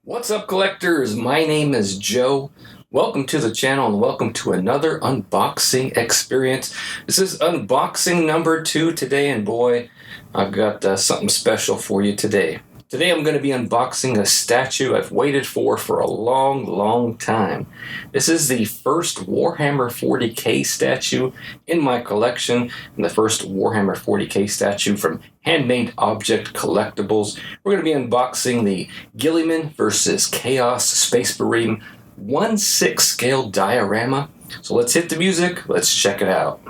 What's up, collectors? My name is Joe. Welcome to the channel and welcome to another unboxing experience. This is unboxing number 2 today, and boy, I've got something special for you today. Today I'm going to be unboxing a statue I've waited for a long time. This is the first Warhammer 40k statue in my collection, and the first Warhammer 40k statue from Handmade Object Collectibles. We're going to be unboxing the Guilliman versus Chaos Space Marine 1/6 scale diorama. So let's hit the music, let's check it out.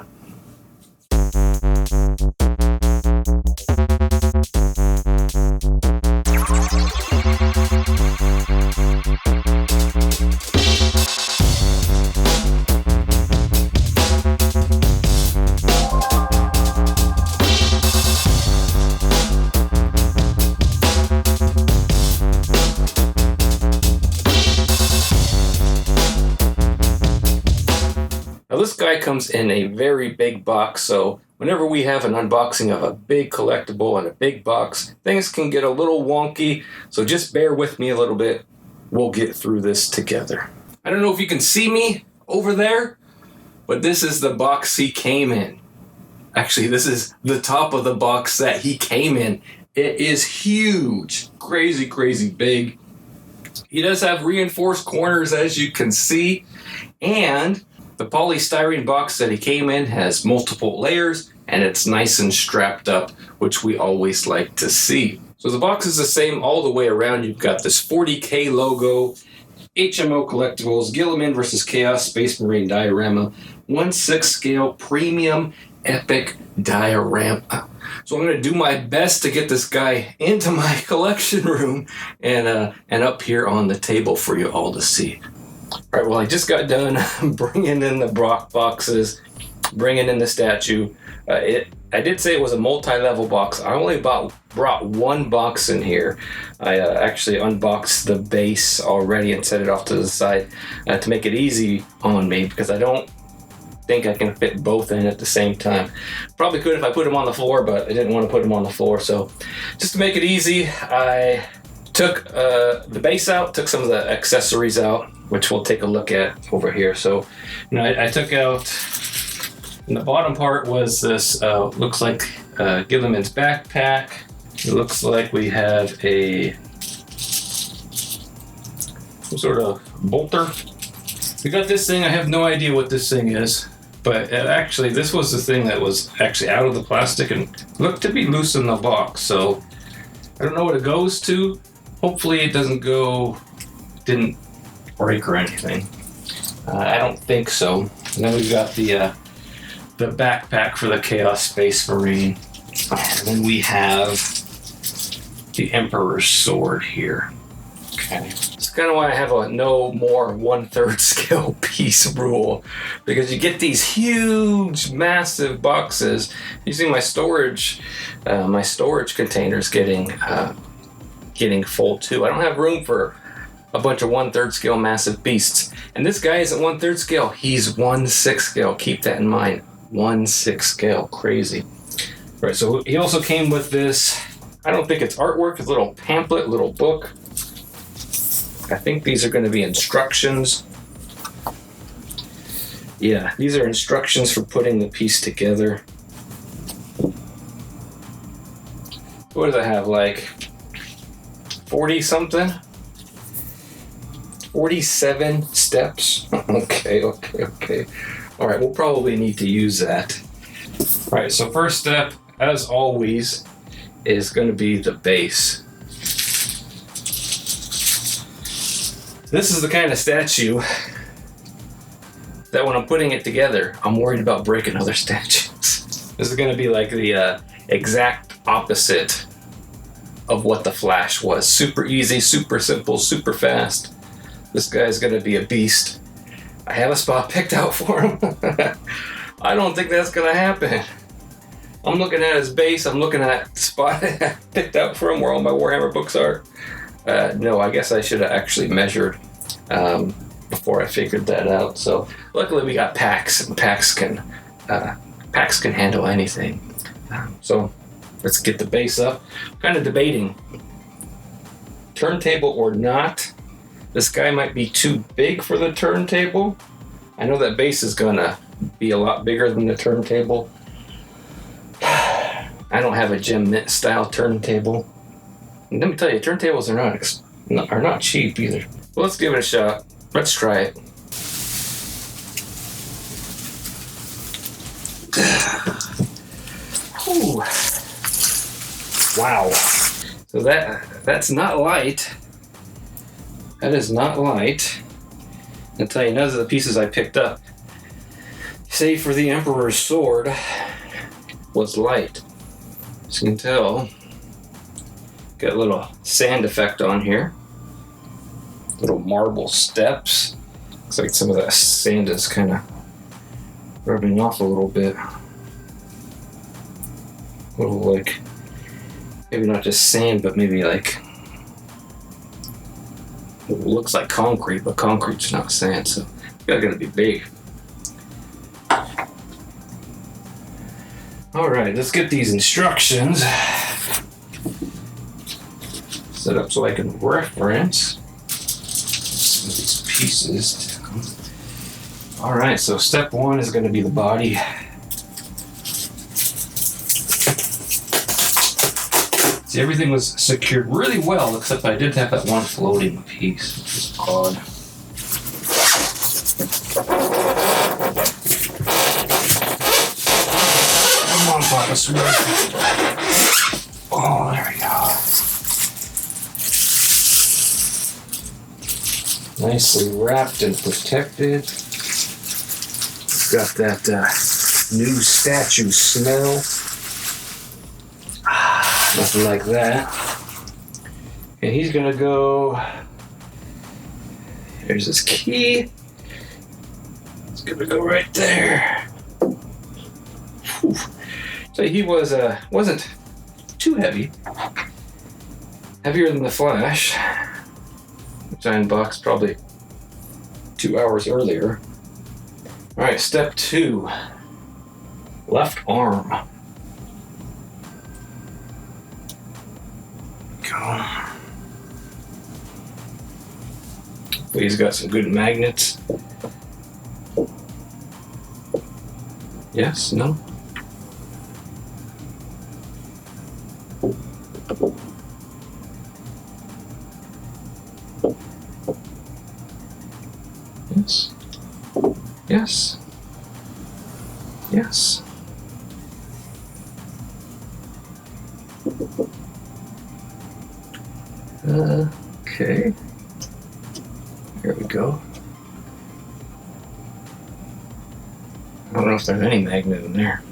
Now this guy comes in a very big box, so whenever we have an unboxing of a big collectible in a big box, things can get a little wonky, so just bear with me a little bit. We'll get through this together. I don't know if you can see me over there, but this is the box he came in. Actually, this is the top of the box that he came in. It is huge, crazy big. He does have reinforced corners, as you can see, and the polystyrene box that he came in has multiple layers, and it's nice and strapped up, which we always like to see. So the box is the same all the way around. You've got this 40k logo, HMO Collectibles, Guilliman vs. Chaos Space Marine diorama, 1/6 scale premium epic diorama. So I'm going to do my best to get this guy into my collection room and up here on the table for you all to see. All right, well, I just got done bringing in the boxes, bringing in the statue. I did say it was a multi-level box. I only brought one box in here. I actually unboxed the base already and set it off to the side to make it easy on me, because I don't think I can fit both in at the same time. Probably could if I put them on the floor, but I didn't want to put them on the floor. So just to make it easy, I took the base out, took some of the accessories out, which we'll take a look at over here. So, I took out, in the bottom part was this, looks like Guilliman's backpack. It looks like we have some sort of bolter. We got this thing, I have no idea what this thing is, but actually this was the thing that was actually out of the plastic and looked to be loose in the box. So I don't know what it goes to. Hopefully it didn't break or anything. I don't think so. And then we've got the backpack for the Chaos Space Marine. And then we have the Emperor's sword here. Okay. It's kind of why I have a no more 1/3 scale piece rule, because you get these huge, massive boxes. You see my storage containers getting full too. I don't have room for a bunch of 1/3 scale massive beasts. And this guy isn't 1/3 scale, he's 1/6 scale. Keep that in mind. 1/6 scale. Crazy. All right, so he also came with this, I don't think it's artwork, it's a little pamphlet, little book. I think these are going to be instructions. Yeah, these are instructions for putting the piece together. What does I have, like 40 something? 47 steps. Okay. All right, we'll probably need to use that. All right, so first step, as always, is going to be the base. This is the kind of statue that when I'm putting it together, I'm worried about breaking other statues. This is going to be like the exact opposite of what the Flash was. Super easy, super simple, super fast. This guy's gonna be a beast. I have a spot picked out for him. I don't think that's gonna happen. I'm looking at his base, I'm looking at the spot picked out for him where all my Warhammer books are. No, I guess I should have actually measured before I figured that out. So luckily we got packs, and packs can handle anything. So let's get the base up. I'm kind of debating turntable or not. This guy might be too big for the turntable. I know that base is gonna be a lot bigger than the turntable. I don't have a gem mint style turntable. And let me tell you, turntables are not cheap either. Well, let's give it a shot. Let's try it. Whew. Wow. So that's not light. That is not light. I'll tell you, none of the pieces I picked up, save for the Emperor's sword, was light. As you can tell, got a little sand effect on here. Little marble steps. Looks like some of that sand is kind of rubbing off a little bit. A little like, maybe not just sand, but maybe like, it looks like concrete, but concrete's not sand, so it's gotta be big. Alright, let's get these instructions set up so I can reference some of these pieces. Alright, so step one is going to be the body. See, everything was secured really well, except I did have that one floating piece, which is odd. Come on, Papa Smurf. Oh, there we go. Nicely wrapped and protected. Got that new statue smell. Nothing like that. And he's gonna go. Here's his key. It's gonna go right there. Whew. So he wasn't too heavy. Heavier than the Flash, which I unboxed probably 2 hours earlier. All right, step 2. Left arm. Go. He's got some good magnets. Yes, no? Yes. Yes. Yes. Okay. Here we go. I don't know if there's any magnet in there.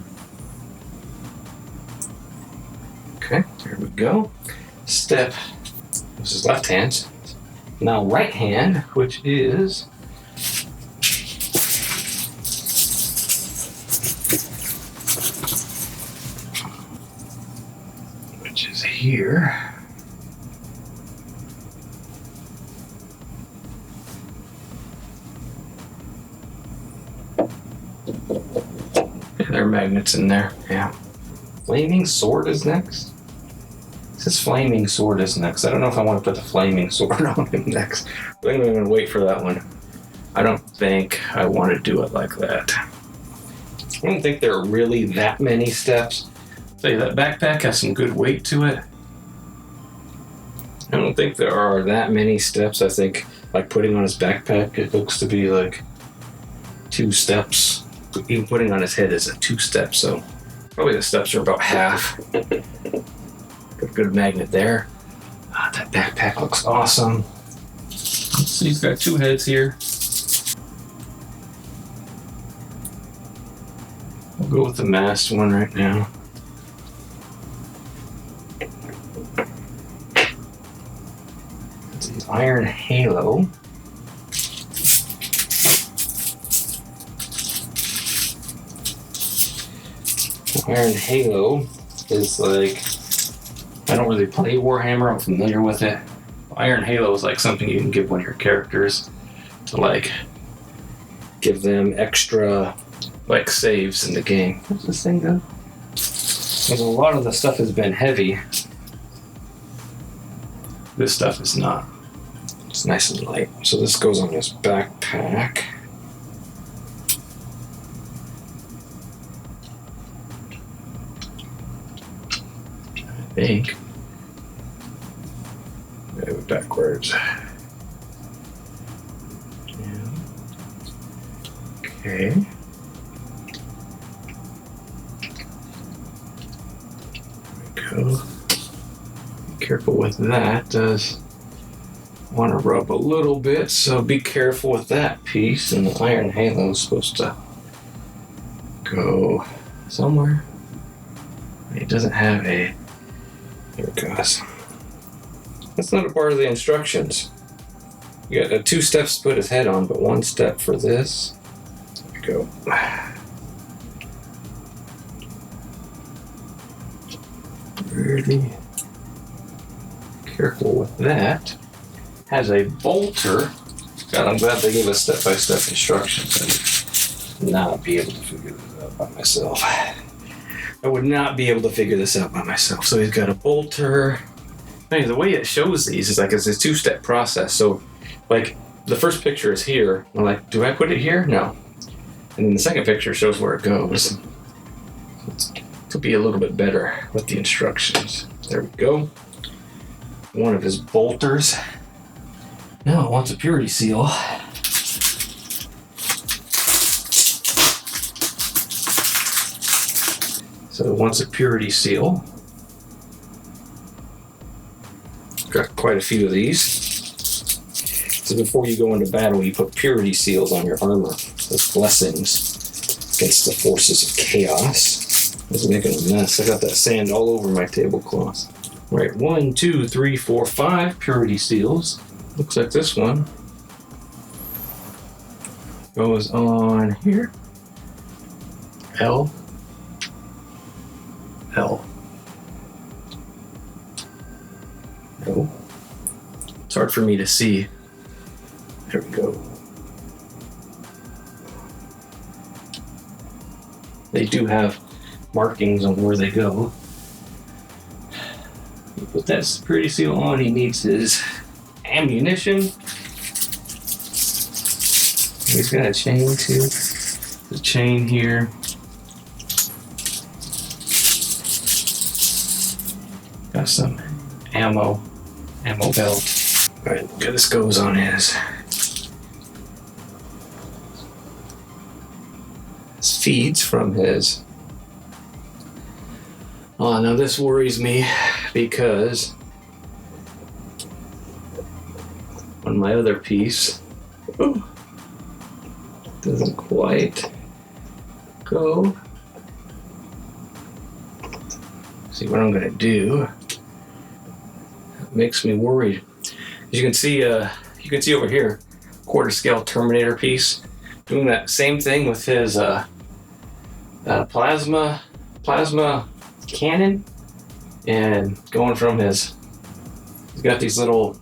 Okay, there we go. Step. This is left hand. Now right hand, which is here. There are magnets in there. Yeah. Flaming sword is next. It says flaming sword is next. I don't know if I want to put the flaming sword on him next. But I'm going to wait for that one. I don't think I want to do it like that. I don't think there are really that many steps. I'll tell you, that backpack has some good weight to it. I don't think there are that many steps. I think, like putting on his backpack, it looks to be like 2 steps. Even putting on his head is a 2 step, so probably the steps are about half. Got a good magnet there. That backpack looks awesome. So he's got 2 heads here. We'll go with the masked one right now. It's the iron halo. Iron Halo is like, I don't really play Warhammer, I'm familiar with it. Iron Halo is like something you can give one of your characters to like give them extra like saves in the game. What's this thing do? Because a lot of the stuff has been heavy. This stuff is not. It's nice and light. So this goes on his backpack. I think. Maybe backwards. Yeah. Okay. There we go. Be careful with that. Does want to rub a little bit, so be careful with that piece. And the iron halo is supposed to go somewhere. It doesn't have a. There it goes. That's not a part of the instructions. You got 2 steps to put his head on, but 1 step for this. There we go. Really careful with that. Has a bolter. God, I'm glad they gave us step-by-step instructions. I would not be able to figure this out by myself. I would not be able to figure this out by myself. So he's got a bolter. The way it shows these is like it's a 2-step process. So, like, the first picture is here. I'm like, do I put it here? No. And then the second picture shows where it goes. It'll be a little bit better with the instructions. There we go. One of his bolters. Now it wants a purity seal. So it wants a purity seal. Got quite a few of these. So before you go into battle, you put purity seals on your armor as blessings against the forces of chaos. I was making a mess. I got that sand all over my tablecloth. Right, 1, 2, 3, 4, 5 purity seals. Looks like this one goes on here. L. No. It's hard for me to see. There we go. They do have markings on where they go. You put that security seal on, he needs his ammunition. He's got a chain too. The chain here. Got some ammo belt. Alright, this goes on his feeds from his. Oh, now this worries me because on my other piece, doesn't quite go. See what I'm gonna do. That makes me worried. As you can see over here, quarter scale Terminator piece, doing that same thing with his plasma cannon, and going from he's got these little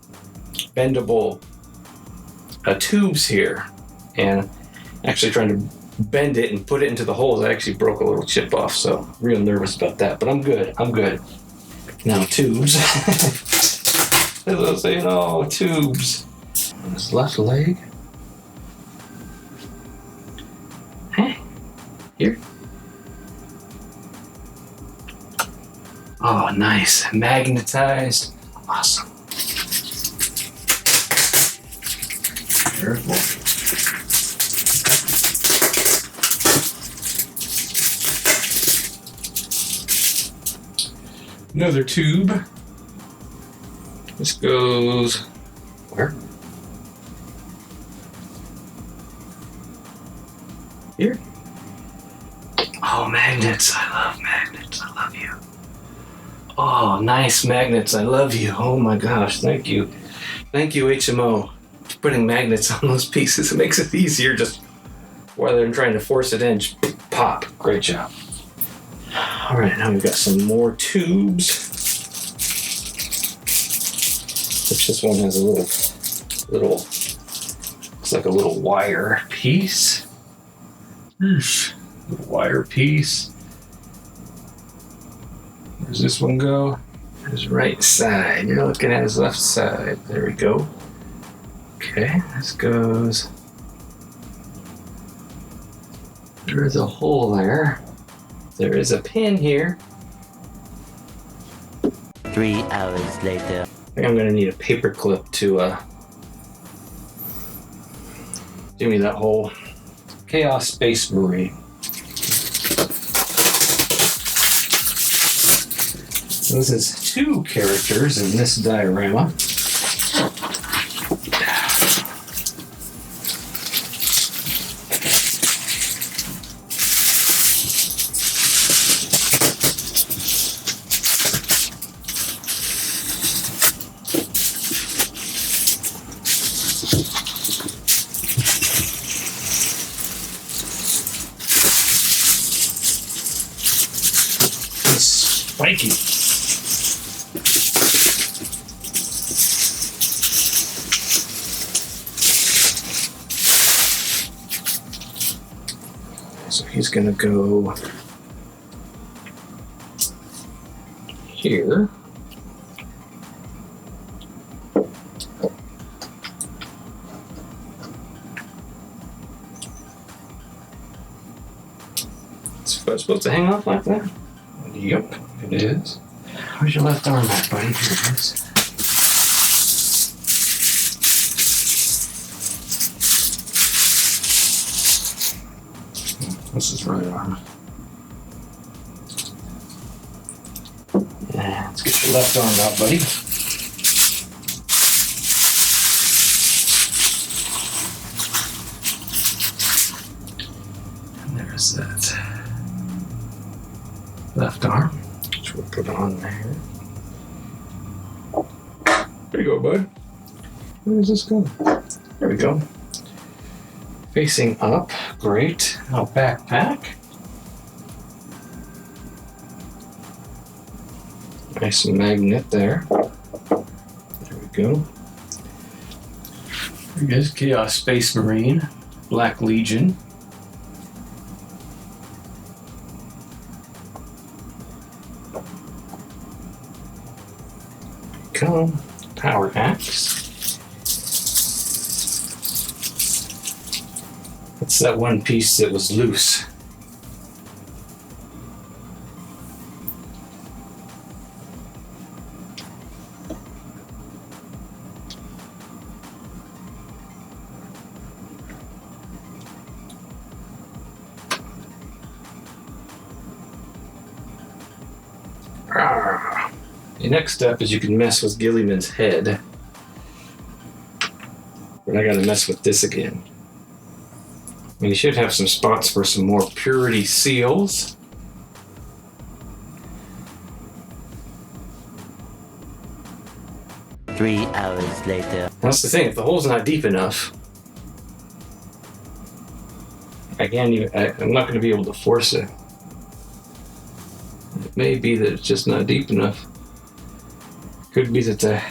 bendable tubes here, and actually trying to bend it and put it into the holes. I actually broke a little chip off, so real nervous about that, but I'm good. Now tubes. As I was saying, oh, tubes. On his left leg. Hey, here. Oh, nice. Magnetized. Awesome. Careful. Another tube. This goes where? Here. Oh, magnets. I love magnets. I love you. Oh, nice magnets. I love you. Oh my gosh. Thank you. Thank you, HMO, for putting magnets on those pieces. It makes it easier just rather than trying to force it in. Just pop. Great job. All right, now we've got some more tubes. Which this one has a little, looks like a little wire piece. Little wire piece. Where's this one go? His right side. You're looking at his left side. There we go. Okay, this goes. There is a hole there. There is a pin here. 3 hours later. I think I'm gonna need a paper clip to give me that whole Chaos Space Marine. This is 2 characters in this diorama. Spiky. So he's gonna go here. Is it supposed to hang off like that? Yep, it is. Where's your left arm at, buddy? Here it is. This is right arm. Yeah, let's get your left arm out, buddy. And there's that left arm, which we'll put on there. There you go, bud. Where does this go? There we go. Facing up, great. Now backpack. Nice magnet there. There we go. There he is, Chaos Space Marine, Black Legion. Go. Power axe. It's that one piece that was loose. The next step is you can mess with Guilliman's head. But I gotta mess with this again. I mean, you should have some spots for some more purity seals. Three hours later. That's the thing, if the hole's not deep enough, I'm not gonna be able to force it. It may be that it's just not deep enough. Could be that the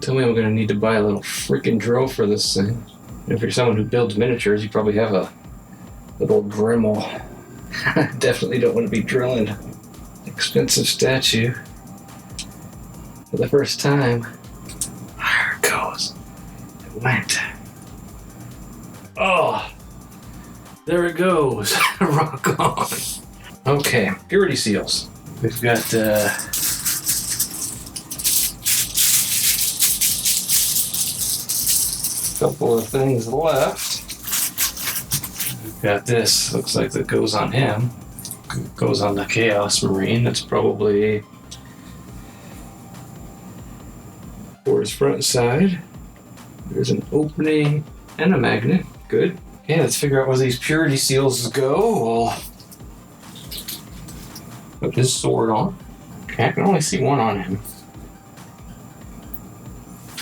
tell me I'm gonna need to buy a little freaking drill for this thing. If you're someone who builds miniatures, you probably have a little Dremel. Definitely don't want to be drilling an expensive statue for the first time. There it goes. It went. Oh, there it goes. Rock on. Okay, purity seals. We've got couple of things left. We've got this, looks like that goes on him. Goes on the Chaos Marine. That's probably for his front side. There's an opening and a magnet. Good. Okay, let's figure out where these purity seals go. We'll put his sword on. Okay, I can only see one on him.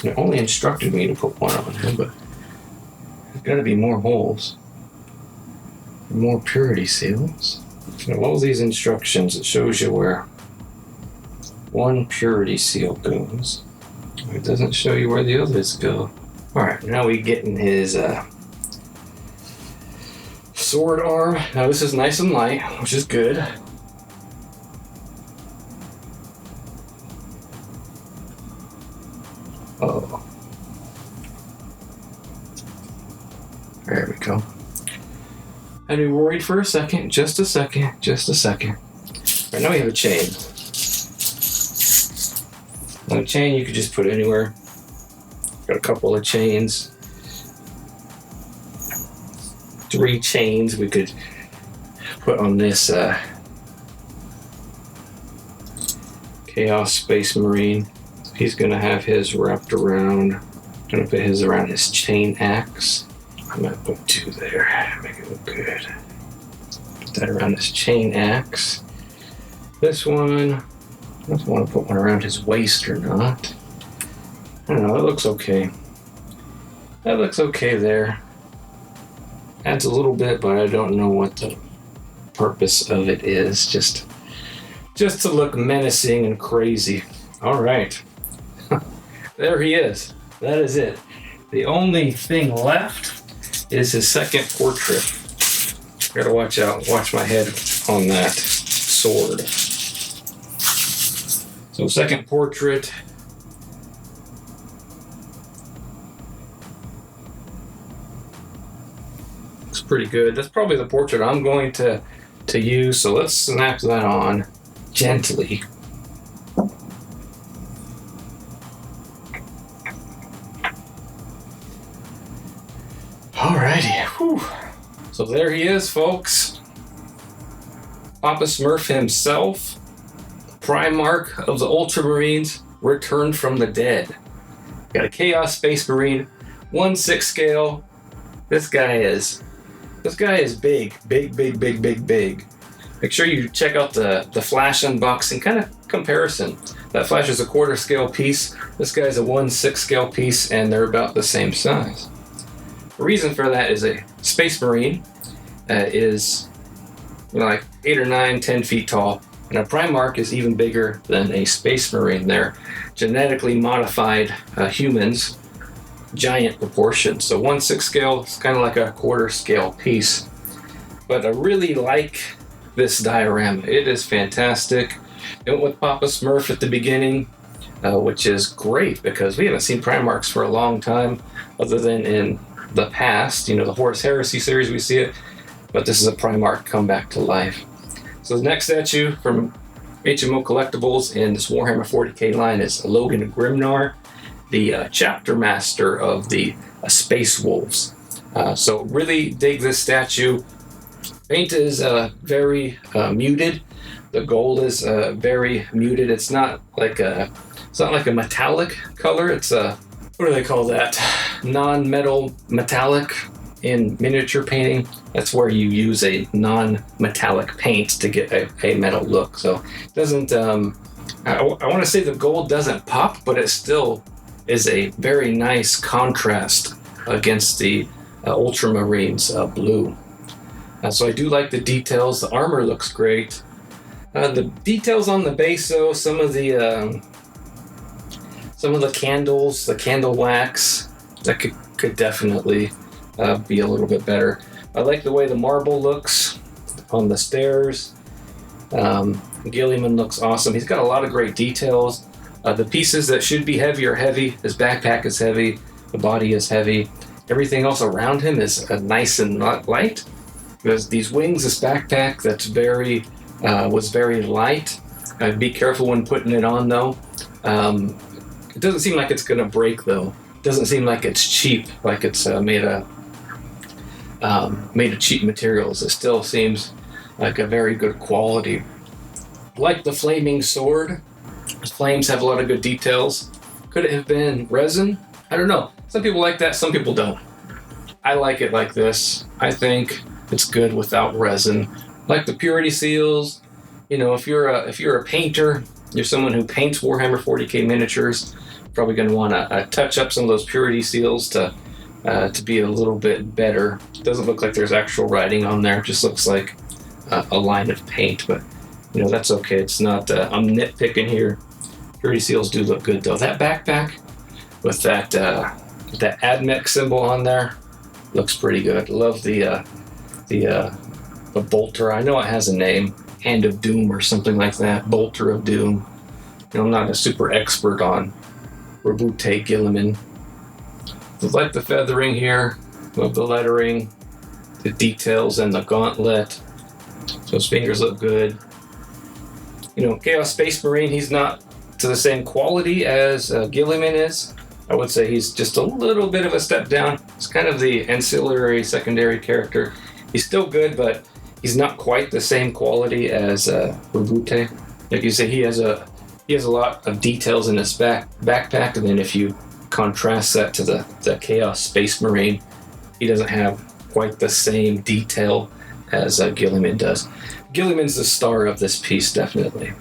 It only instructed me to put one on him, but there's got to be more holes. More purity seals. In all these instructions, it shows you where one purity seal goes. It doesn't show you where the others go. Alright, now we get in his sword arm. Now this is nice and light, which is good. Oh. There we go. I'd be worried for a second. Just a second. Right now we have a chain. Now a chain you could just put anywhere. Got a couple of chains. 3 chains we could put on this Chaos Space Marine. He's gonna have his wrapped around. Gonna put his around his chain axe. I might put 2 there. Make it look good. Put that around his chain axe. This one. I don't want to put one around his waist or not. I don't know. That looks okay. That looks okay there. Adds a little bit, but I don't know what the purpose of it is. Just to look menacing and crazy. All right. There he is. That is it. The only thing left is his second portrait. Gotta watch my head on that sword. So second portrait. Looks pretty good. That's probably the portrait I'm going to use. So let's snap that on gently. Alrighty. Whew. So there he is, folks. Papa Smurf himself. Primarch of the Ultramarines, returned from the dead. Got a Chaos Space Marine, 1/6 scale. This guy is big. Make sure you check out the Flash unboxing kind of comparison. That Flash is a 1/4 scale piece. This guy's a 1/6 scale piece, and they're about the same size. The reason for that is a Space Marine is like 8 or 9, 10 feet tall. And a Primarch is even bigger than a Space Marine. They're genetically modified humans, giant proportions. So 1/6 scale is kind of like a 1/4 scale piece. But I really like this diorama. It is fantastic. It went with Papa Smurf at the beginning, which is great because we haven't seen Primarchs for a long time, other than in the past. You know, the Horus Heresy series, we see it. But this is a Primarch come back to life. So the next statue from HMO Collectibles in this Warhammer 40k line is Logan Grimnar, the chapter master of the Space Wolves. So really dig this statue. Paint is very muted. The gold is very muted. It's not like a metallic color. It's a, what do they call that? Non-metal metallic. In miniature painting, that's where you use a non-metallic paint to get a metal look. So it doesn't, I want to say the gold doesn't pop, but it still is a very nice contrast against the Ultramarines blue. So I do like the details. The armor looks great. The details on the base, though, some of the candles, the candle wax, that could definitely be a little bit better. I like the way the marble looks on the stairs. Guilliman looks awesome. He's got a lot of great details. The pieces that should be heavy are heavy. His backpack is heavy. The body is heavy. Everything else around him is nice and light. There's these wings, this backpack that's was very light. Be careful when putting it on, though. It doesn't seem like it's going to break, though. It doesn't seem like it's cheap, like it's made of cheap materials. It still seems like a very good quality. Like the flaming sword, the flames have a lot of good details. Could it have been resin? I don't know. Some people like that, some people don't. I like it like this. I think it's good without resin. Like the purity seals, you know, if you're a painter, you're someone who paints Warhammer 40k miniatures, probably going to want to touch up some of those purity seals to be a little bit better. Doesn't look like there's actual writing on there. It just looks like a line of paint, but you know, that's okay. It's not, I'm nitpicking here. Purity seals do look good though. That backpack with that AdMech symbol on there looks pretty good. Love the the bolter. I know it has a name, Hand of Doom or something like that, Bolter of Doom. I'm not a super expert on Robute Guilliman. I like the feathering here, love the lettering, the details and the gauntlet. So his fingers look good. Chaos Space Marine, he's not to the same quality as Guilliman is. I would say he's just a little bit of a step down. He's kind of the ancillary, secondary character. He's still good, but he's not quite the same quality as Robute. Like you say, he has a lot of details in his backpack, and then if you contrast that to the Chaos Space Marine, he doesn't have quite the same detail as Guilliman does. Guilliman's the star of this piece, definitely.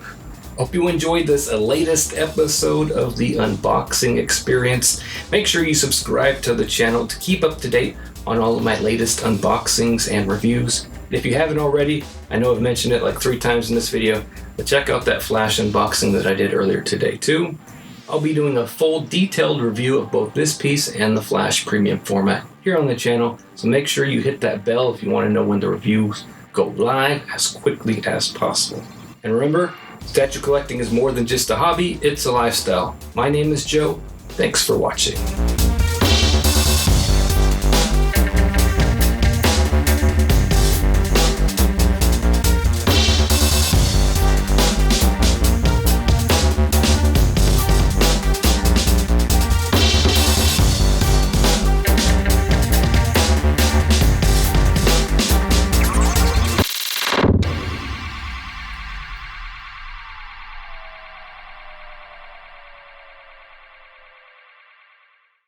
Hope you enjoyed this latest episode of the unboxing experience. Make sure you subscribe to the channel to keep up to date on all of my latest unboxings and reviews. If you haven't already, I know I've mentioned it like 3 times in this video, but check out that Flash unboxing that I did earlier today too. I'll be doing a full detailed review of both this piece and the Flash premium format here on the channel, so make sure you hit that bell if you want to know when the reviews go live as quickly as possible. And remember, statue collecting is more than just a hobby, it's a lifestyle. My name is Joe. Thanks for watching.